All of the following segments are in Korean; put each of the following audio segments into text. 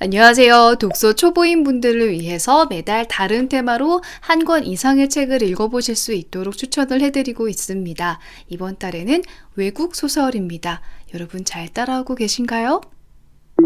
안녕하세요. 독서 초보인 분들을 위해서 매달 다른 테마로 한 권 이상의 책을 읽어보실 수 있도록 추천을 해드리고 있습니다. 이번 달에는 외국 소설입니다. 여러분 잘 따라오고 계신가요?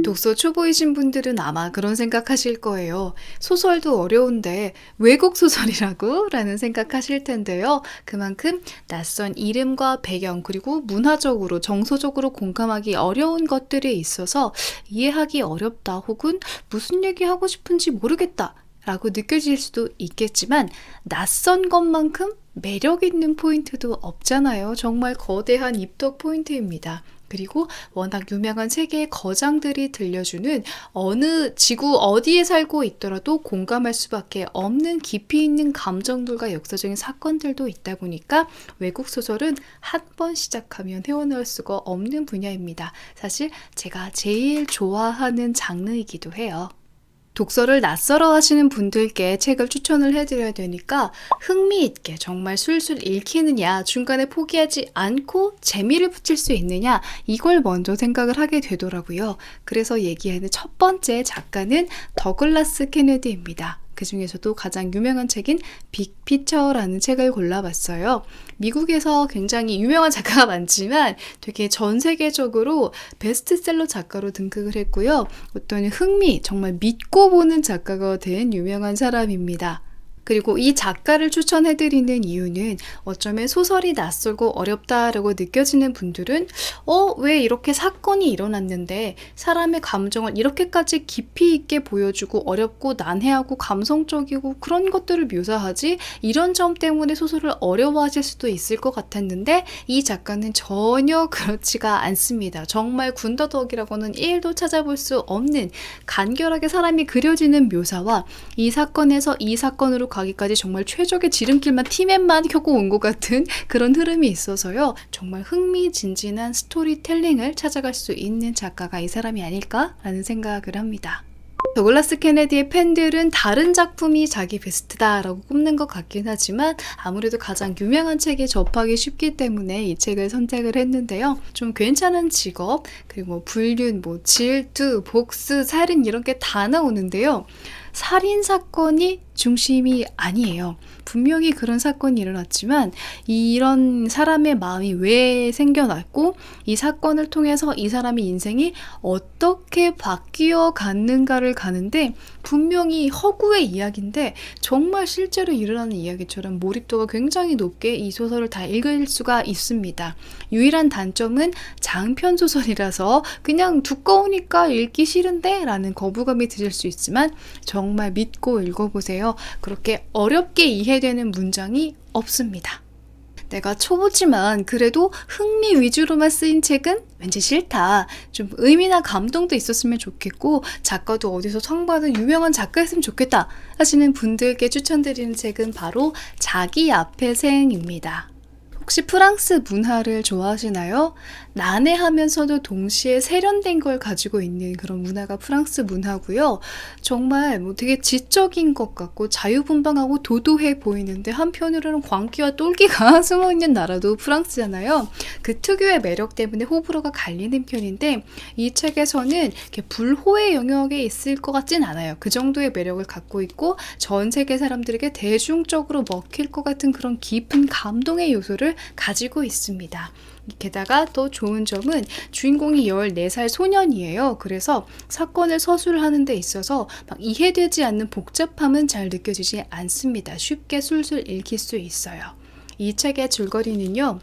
독서 초보이신 분들은 아마 그런 생각하실 거예요. 소설도 어려운데 외국 소설이라고? 라는 생각하실 텐데요. 그만큼 낯선 이름과 배경 그리고 문화적으로 정서적으로 공감하기 어려운 것들이 있어서 이해하기 어렵다 혹은 무슨 얘기하고 싶은지 모르겠다 라고 느껴질 수도 있겠지만 낯선 것만큼 매력 있는 포인트도 없잖아요. 정말 거대한 입덕 포인트입니다. 그리고 워낙 유명한 세계의 거장들이 들려주는 어느 지구 어디에 살고 있더라도 공감할 수밖에 없는 깊이 있는 감정들과 역사적인 사건들도 있다 보니까 외국 소설은 한 번 시작하면 헤어나올 수가 없는 분야입니다. 사실 제가 제일 좋아하는 장르이기도 해요. 독서를 낯설어 하시는 분들께 책을 추천을 해드려야 되니까 흥미있게 정말 술술 읽히느냐, 중간에 포기하지 않고 재미를 붙일 수 있느냐, 이걸 먼저 생각을 하게 되더라고요. 그래서 얘기하는 첫 번째 작가는 더글라스 케네디입니다. 그 중에서도 가장 유명한 책인 빅피처라는 책을 골라봤어요. 미국에서 굉장히 유명한 작가가 많지만 되게 전 세계적으로 베스트셀러 작가로 등극을 했고요. 어떤 정말 믿고 보는 작가가 된 유명한 사람입니다. 그리고 이 작가를 추천해드리는 이유는 어쩌면 소설이 낯설고 어렵다라고 느껴지는 분들은 왜 이렇게 사건이 일어났는데 사람의 감정을 이렇게까지 깊이 있게 보여주고 어렵고 난해하고 감성적이고 그런 것들을 묘사하지? 이런 점 때문에 소설을 어려워하실 수도 있을 것 같았는데 이 작가는 전혀 그렇지가 않습니다. 정말 군더더기라고는 1도 찾아볼 수 없는 간결하게 사람이 그려지는 묘사와 이 사건에서 이 사건으로 가기까지 정말 최적의 지름길만 티맨만 켜고 온 것 같은 그런 흐름이 있어서요. 정말 흥미진진한 스토리텔링을 찾아갈 수 있는 작가가 이 사람이 아닐까라는 생각을 합니다. 더글라스 케네디의 팬들은 다른 작품이 자기 베스트다라고 꼽는 것 같긴 하지만 아무래도 가장 유명한 책에 접하기 쉽기 때문에 이 책을 선택을 했는데요. 좀 괜찮은 직업, 그리고 불륜, 질투, 복수, 살인 이런 게 다 나오는데요. 살인사건이 중심이 아니에요. 분명히 그런 사건이 일어났지만 이런 사람의 마음이 왜 생겨났고 이 사건을 통해서 이 사람의 인생이 어떻게 바뀌어 갔는가를 가는데 분명히 허구의 이야기인데 정말 실제로 일어나는 이야기처럼 몰입도가 굉장히 높게 이 소설을 다 읽을 수가 있습니다. 유일한 단점은 장편 소설이라서 그냥 두꺼우니까 읽기 싫은데 라는 거부감이 드실 수 있지만 정말 믿고 읽어보세요. 그렇게 어렵게 이해되는 문장이 없습니다. 내가 초보지만 그래도 흥미 위주로만 쓰인 책은 왠지 싫다. 좀 의미나 감동도 있었으면 좋겠고 작가도 어디서 상 받은 유명한 작가였으면 좋겠다 하시는 분들께 추천드리는 책은 바로 자기 앞의 생입니다. 혹시 프랑스 문화를 좋아하시나요? 난해하면서도 동시에 세련된 걸 가지고 있는 그런 문화가 프랑스 문화고요. 정말 되게 지적인 것 같고 자유분방하고 도도해 보이는데 한편으로는 광기와 똘끼가 숨어있는 나라도 프랑스잖아요. 그 특유의 매력 때문에 호불호가 갈리는 편인데 이 책에서는 이렇게 불호의 영역에 있을 것 같진 않아요. 그 정도의 매력을 갖고 있고 전 세계 사람들에게 대중적으로 먹힐 것 같은 그런 깊은 감동의 요소를 가지고 있습니다. 게다가 또 좋은 점은 주인공이 14살 소년이에요. 그래서 사건을 서술하는 데 있어서 막 이해되지 않는 복잡함은 잘 느껴지지 않습니다. 쉽게 술술 읽힐 수 있어요. 이 책의 줄거리는요.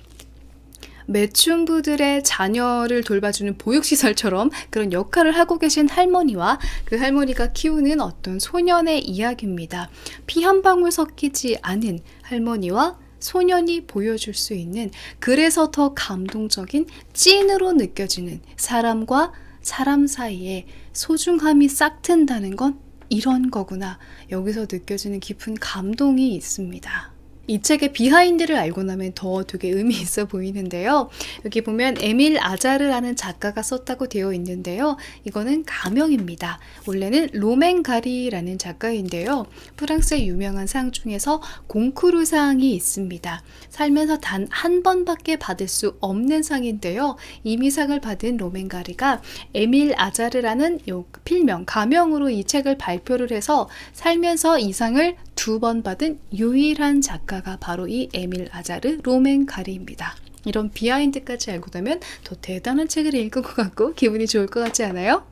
매춘부들의 자녀를 돌봐주는 보육시설처럼 그런 역할을 하고 계신 할머니와 그 할머니가 키우는 어떤 소년의 이야기입니다. 피 한 방울 섞이지 않은 할머니와 소년이 보여줄 수 있는 그래서 더 감동적인 찐으로 느껴지는 사람과 사람 사이에 소중함이 싹 튼다는 건 이런 거구나. 여기서 느껴지는 깊은 감동이 있습니다. 이 책의 비하인드를 알고 나면 더 되게 의미 있어 보이는데요. 여기 보면 에밀 아자르라는 작가가 썼다고 되어 있는데요. 이거는 가명입니다. 원래는 로맹 가리라는 작가인데요. 프랑스의 유명한 상 중에서 공쿠르 상이 있습니다. 살면서 단 한 번밖에 받을 수 없는 상인데요. 이미 상을 받은 로맹 가리가 에밀 아자르라는 요 필명, 가명으로 이 책을 발표를 해서 살면서 이 상을 2번 받은 유일한 작가가 바로 이 에밀 아자르 로맹 가리입니다. 이런 비하인드까지 알고 나면 더 대단한 책을 읽은 것 같고 기분이 좋을 것 같지 않아요?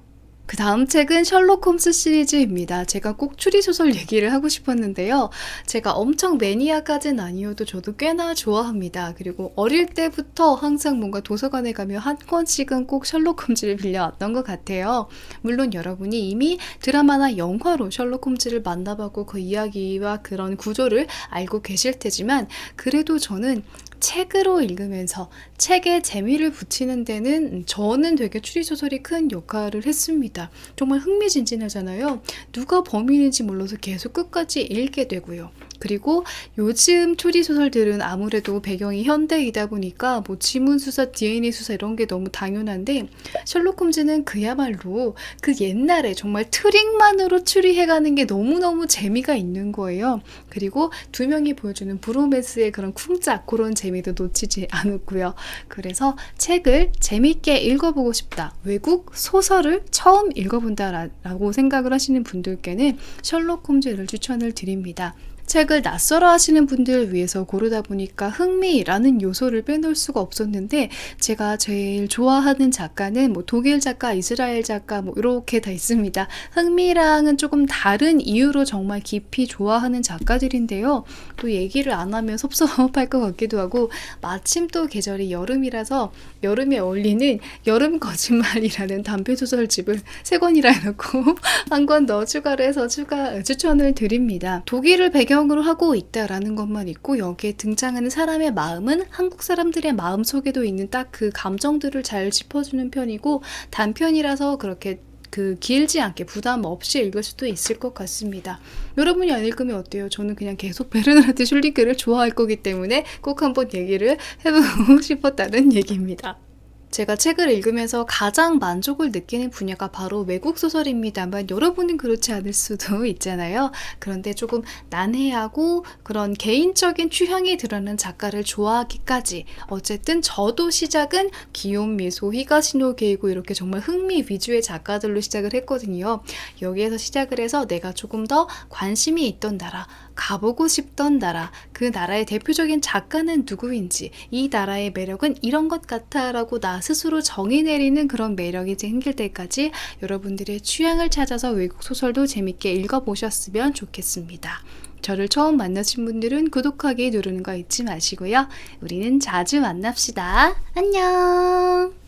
그 다음 책은 셜록 홈스 시리즈입니다. 제가 꼭 추리소설 얘기를 하고 싶었는데요. 제가 엄청 매니아까지는 아니어도 저도 꽤나 좋아합니다. 그리고 어릴 때부터 항상 뭔가 도서관에 가면 한 권씩은 꼭 셜록 홈즈를 빌려왔던 것 같아요. 물론 여러분이 이미 드라마나 영화로 셜록 홈즈를 만나보고 그 이야기와 그런 구조를 알고 계실 테지만 그래도 저는 책으로 읽으면서 책에 재미를 붙이는 데는 저는 되게 추리소설이 큰 역할을 했습니다. 정말 흥미진진하잖아요. 누가 범인인지 몰라서 계속 끝까지 읽게 되고요. 그리고 요즘 추리소설들은 아무래도 배경이 현대이다 보니까 뭐 지문수사, DNA 수사 이런 게 너무 당연한데 셜록 홈즈는 그야말로 그 옛날에 정말 트릭만으로 추리해가는 게 너무너무 재미가 있는 거예요. 그리고 두 명이 보여주는 브로맨스의 그런 쿵짝 그런 재미도 놓치지 않았고요. 그래서 책을 재밌게 읽어보고 싶다. 외국 소설을 처음 읽어본다라고 생각을 하시는 분들께는 셜록 홈즈를 추천을 드립니다. 책을 낯설어 하시는 분들을 위해서 고르다 보니까 흥미라는 요소를 빼놓을 수가 없었는데 제가 제일 좋아하는 작가는 뭐 독일 작가, 이스라엘 작가 뭐 이렇게 다 있습니다. 흥미랑은 조금 다른 이유로 정말 깊이 좋아하는 작가들인데요. 또 얘기를 안 하면 섭섭할 것 같기도 하고 마침 또 계절이 여름이라서 여름에 어울리는 여름 거짓말이라는 단편소설집을 3권이라 해놓고 한 권 더 추가를 해서 추천을 드립니다. 독일을 배경으로 하고 있다라는 것만 있고 여기에 등장하는 사람의 마음은 한국 사람들의 마음 속에도 있는 딱 그 감정들을 잘 짚어주는 편이고 단편이라서 그렇게 길지 않게 부담 없이 읽을 수도 있을 것 같습니다. 여러분이 안 읽으면 어때요? 저는 그냥 계속 베르나르트 슐링크를 좋아할 거기 때문에 꼭 한번 얘기를 해보고 싶었다는 얘기입니다. 제가 책을 읽으면서 가장 만족을 느끼는 분야가 바로 외국 소설입니다만 여러분은 그렇지 않을 수도 있잖아요. 그런데 조금 난해하고 그런 개인적인 취향이 드러나는 작가를 좋아하기까지 어쨌든 저도 시작은 기욤 미소, 히가시노 게이고 이렇게 정말 흥미 위주의 작가들로 시작을 했거든요. 여기에서 시작을 해서 내가 조금 더 관심이 있던 나라, 가보고 싶던 나라, 그 나라의 대표적인 작가는 누구인지, 이 나라의 매력은 이런 것 같아 라고 나 스스로 정의 내리는 그런 매력이 생길 때까지 여러분들의 취향을 찾아서 외국 소설도 재밌게 읽어보셨으면 좋겠습니다. 저를 처음 만나신 분들은 구독하기 누르는 거 잊지 마시고요. 우리는 자주 만납시다. 안녕!